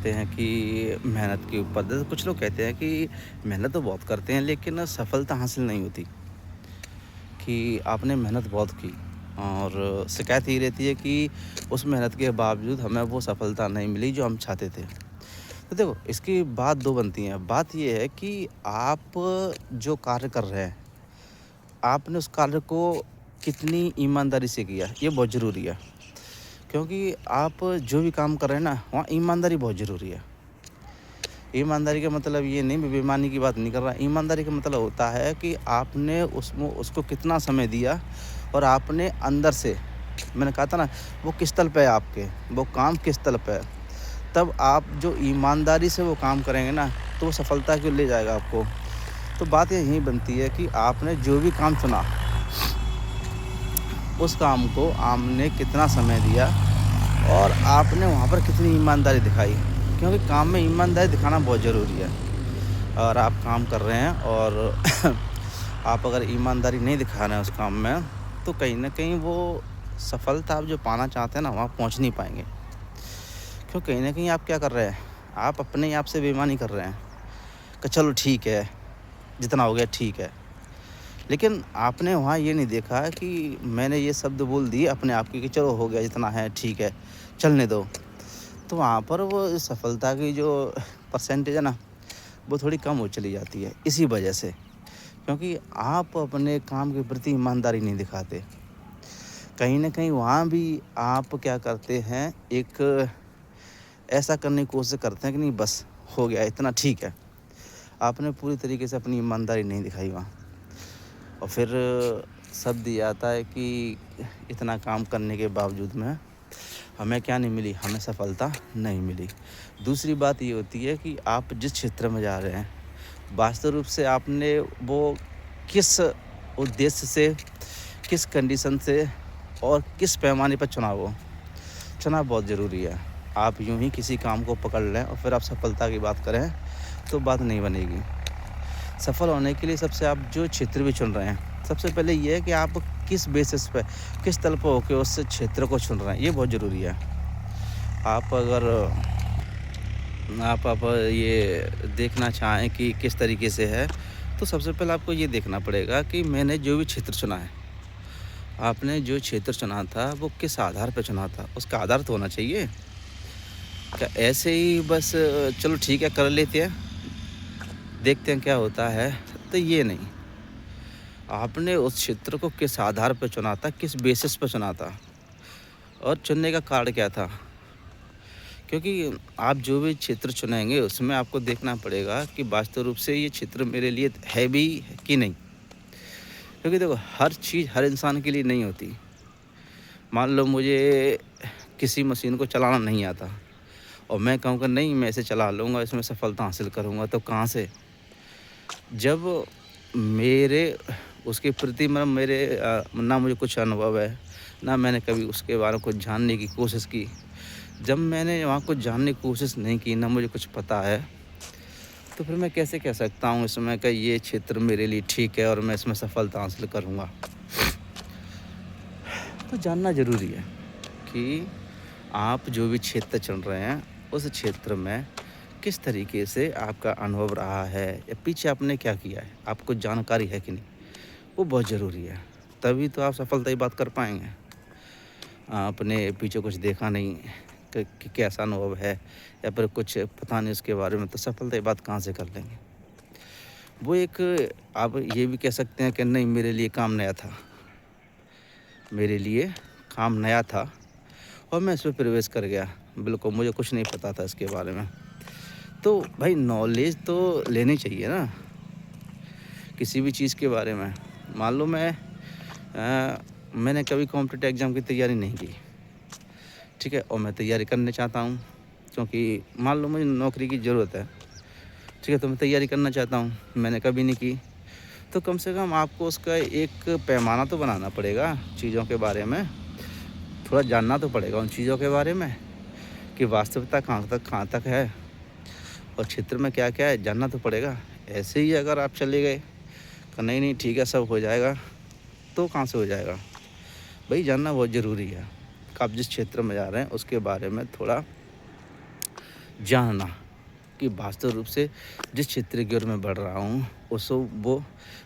कहते हैं कि मेहनत के ऊपर जैसे कुछ लोग कहते हैं कि मेहनत तो बहुत करते हैं लेकिन सफलता हासिल नहीं होती, कि आपने मेहनत बहुत की और शिकायत यही रहती है कि उस मेहनत के बावजूद हमें वो सफलता नहीं मिली जो हम चाहते थे। तो देखो इसकी बात 2 बनती हैं। बात ये है कि आप जो कार्य कर रहे हैं, आपने उस कार्य को कितनी ईमानदारी से किया, ये बहुत ज़रूरी है। क्योंकि आप जो भी काम कर रहे हैं ना, वहाँ ईमानदारी बहुत ज़रूरी है। ईमानदारी का मतलब ये नहीं, मैं बेईमानी की बात नहीं कर रहा। ईमानदारी का मतलब होता है कि आपने उसमें उसको कितना समय दिया और आपने अंदर से, मैंने कहा था ना, वो किस तल पे है आपके, वो काम किस तल पे है। तब आप जो ईमानदारी से वो काम करेंगे ना, तो वो सफलता की ओर ले जाएगा आपको। तो बात यही बनती है कि आपने जो भी काम चुना, उस काम को आपने कितना समय दिया और आपने वहाँ पर कितनी ईमानदारी दिखाई। क्योंकि काम में ईमानदारी दिखाना बहुत ज़रूरी है। और आप काम कर रहे हैं और आप अगर ईमानदारी नहीं दिखा रहे हैं उस काम में, तो कहीं न कहीं वो सफलता आप जो पाना चाहते हैं ना, वहाँ पहुँच नहीं पाएँगे। क्यों, कहीं न कहीं आप क्या कर रहे हैं, आप अपने आप से बेईमानी कर रहे हैं कि चलो ठीक है, जितना हो गया ठीक है। लेकिन आपने वहाँ ये नहीं देखा कि मैंने ये शब्द बोल दिए अपने आप की कि चलो हो गया, जितना है ठीक है, चलने दो। तो वहाँ पर वो सफलता की जो परसेंटेज है ना, वो थोड़ी कम हो चली जाती है इसी वजह से। क्योंकि आप अपने काम के प्रति ईमानदारी नहीं दिखाते। कहीं न कहीं वहाँ भी आप क्या करते हैं, एक ऐसा करने की कोशिश करते हैं कि नहीं बस हो गया, इतना ठीक है। आपने पूरी तरीके से अपनी ईमानदारी नहीं दिखाई वहाँ। और फिर शब्द ये आता है कि इतना काम करने के बावजूद में हमें क्या नहीं मिली, हमें सफलता नहीं मिली। दूसरी बात ये होती है कि आप जिस क्षेत्र में जा रहे हैं, वास्तव रूप से आपने वो किस उद्देश्य से, किस कंडीशन से और किस पैमाने पर चुना वो, चुना बहुत ज़रूरी है। आप यूँ ही किसी काम को पकड़ लें और फिर आप सफलता की बात करें, तो बात नहीं बनेगी। सफल होने के लिए सबसे आप जो क्षेत्र भी चुन रहे हैं, सबसे पहले ये है कि आप किस बेसिस पे, किस तल पे होके उस क्षेत्र को चुन रहे हैं, ये बहुत ज़रूरी है। आप अगर आप ये देखना चाहें कि किस तरीके से है, तो सबसे पहले आपको ये देखना पड़ेगा कि मैंने जो भी क्षेत्र चुना है, आपने जो क्षेत्र चुना था, वो किस आधार पे चुना था? उसका आधार तो होना चाहिए। क्या ऐसे ही बस चलो ठीक है कर लेते हैं, देखते हैं क्या होता है, तो ये नहीं। आपने उस क्षेत्र को किस आधार पे चुना था, किस बेसिस पे चुना था और चुनने का कारण क्या था? क्योंकि आप जो भी क्षेत्र चुनेंगे उसमें आपको देखना पड़ेगा कि वास्तव रूप से ये क्षेत्र मेरे लिए है भी कि नहीं। क्योंकि देखो हर चीज़ हर इंसान के लिए नहीं होती। मान लो मुझे किसी मशीन को चलाना नहीं आता और मैं कहूँगा नहीं मैं इसे चला लूँगा, इसमें सफलता हासिल करूँगा, तो कहाँ से? जब मेरे उसके प्रति मतलब मेरे ना मुझे कुछ अनुभव है, ना मैंने कभी उसके बारे में कुछ जानने की कोशिश की। जब मैंने वहाँ कुछ जानने की कोशिश नहीं की, ना मुझे कुछ पता है, तो फिर मैं कैसे कह सकता हूँ इसमें कि ये क्षेत्र मेरे लिए ठीक है और मैं इसमें सफलता हासिल करूँगा। तो जानना ज़रूरी है कि आप जो भी क्षेत्र चुन रहे हैं, उस क्षेत्र में किस तरीके से आपका अनुभव रहा है या पीछे आपने क्या किया है, आपको जानकारी है कि नहीं, वो बहुत ज़रूरी है। तभी तो आप सफलता की बात कर पाएँगे। आपने पीछे कुछ देखा नहीं कि कैसा अनुभव है या फिर कुछ पता नहीं उसके बारे में, तो सफलता की बात कहाँ से कर लेंगे। वो एक, आप ये भी कह सकते हैं कि नहीं मेरे लिए काम नया था, मेरे लिए काम नया था और मैं इसमें प्रवेश कर गया। बिल्कुल मुझे कुछ नहीं पता था इसके बारे में। तो भाई नॉलेज तो लेनी चाहिए ना किसी भी चीज़ के बारे में। मान लो मैंने कभी कॉम्पिटिटिव एग्ज़ाम की तैयारी नहीं की, ठीक है? और मैं तैयारी करना चाहता हूँ क्योंकि मान लो मुझे नौकरी की ज़रूरत है, ठीक है? तो मैं तैयारी करना चाहता हूँ, मैंने कभी नहीं की। तो कम से कम आपको उसका एक पैमाना तो बनाना पड़ेगा चीज़ों के बारे में, थोड़ा जानना तो पड़ेगा उन चीज़ों के बारे में कि वास्तविकता कहाँ तक है और क्षेत्र में क्या-क्या है, जानना तो पड़ेगा। ऐसे ही अगर आप चले गए कि नहीं ठीक है सब हो जाएगा, तो कहाँ से हो जाएगा? भई जानना बहुत ज़रूरी है कि आप जिस क्षेत्र में जा रहे हैं उसके बारे में थोड़ा जानना कि वास्तव रूप से जिस क्षेत्र की ओर मैं बढ़ रहा हूँ वो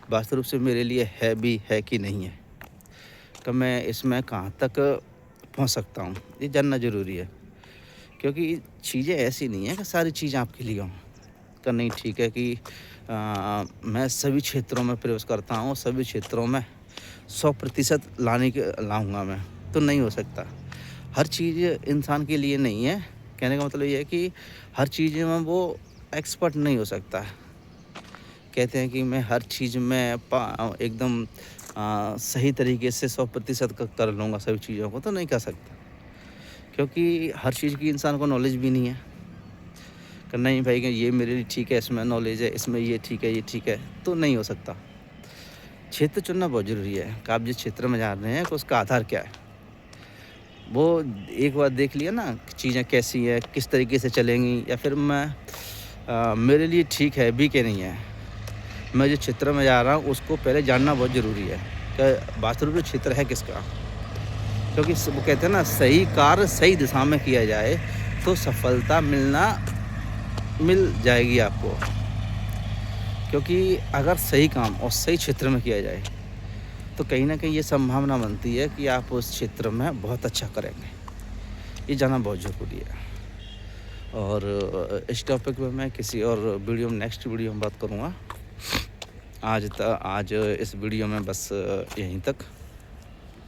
वास्तव रूप से मेरे लिए है भी है कि नहीं है। तो मैं इसमें कहाँ तक पहुँच सकता हूँ, ये जानना ज़रूरी है। क्योंकि चीज़ें ऐसी नहीं है कि सारी चीज़ें आपके लिए हों। तो नहीं ठीक है कि मैं सभी क्षेत्रों में प्रवेश करता हूँ, सभी क्षेत्रों में 100% लाऊँगा मैं, तो नहीं हो सकता। हर चीज़ इंसान के लिए नहीं है। कहने का मतलब ये है कि हर चीज़ में वो एक्सपर्ट नहीं हो सकता। कहते हैं कि मैं हर चीज़ में एकदम सही तरीके से 100% कर लूँगा सभी चीज़ों को, तो नहीं कर सकता। क्योंकि हर चीज़ की इंसान को नॉलेज भी नहीं है। कि नहीं भाई कि ये मेरे लिए ठीक है, इसमें नॉलेज है, इसमें ये ठीक है, ये ठीक है, तो नहीं हो सकता। क्षेत्र चुनना बहुत ज़रूरी है कि आप जिस क्षेत्र में जा रहे हैं कि उसका आधार क्या है। वो एक बार देख लिया ना कि चीज़ें कैसी हैं, किस तरीके से चलेंगी या फिर मेरे लिए ठीक है भी कि नहीं है। मैं जिस क्षेत्र में जा रहा हूँ उसको पहले जानना बहुत ज़रूरी है कि वास्तव में क्षेत्र है किसका। क्योंकि वो कहते हैं ना सही कार्य सही दिशा में किया जाए तो सफलता मिल जाएगी आपको। क्योंकि अगर सही काम और सही क्षेत्र में किया जाए तो कहीं न कहीं ये संभावना बनती है कि आप उस क्षेत्र में बहुत अच्छा करेंगे। ये जानना बहुत ज़रूरी है। और इस टॉपिक पे मैं किसी और नेक्स्ट वीडियो में बात करूँगा। आज इस वीडियो में बस यहीं तक।